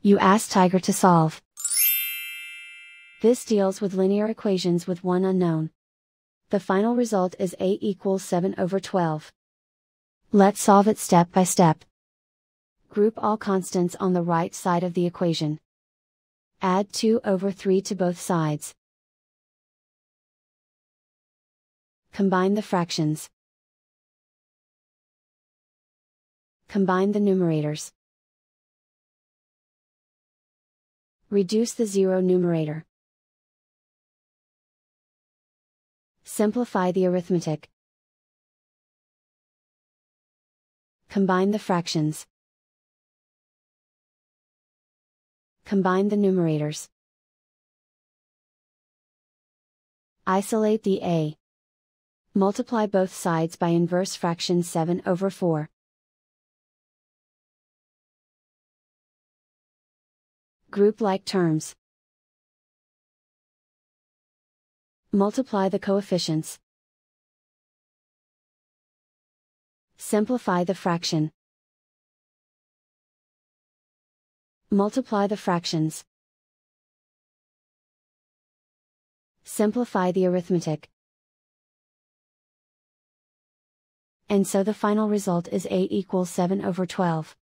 You ask Tiger to solve. This deals with linear equations with one unknown. The final result is a equals 7/12. Let's solve it step by step. Group all constants on the right side of the equation. Add 2/3 to both sides. Combine the fractions. Combine the numerators. Reduce the zero numerator. Simplify the arithmetic. Combine the fractions. Combine the numerators. Isolate the a. Multiply both sides by inverse fraction 7/4. Group like terms. Multiply the coefficients. Simplify the fraction. Multiply the fractions. Simplify the arithmetic. And so the final result is a equals 7/12.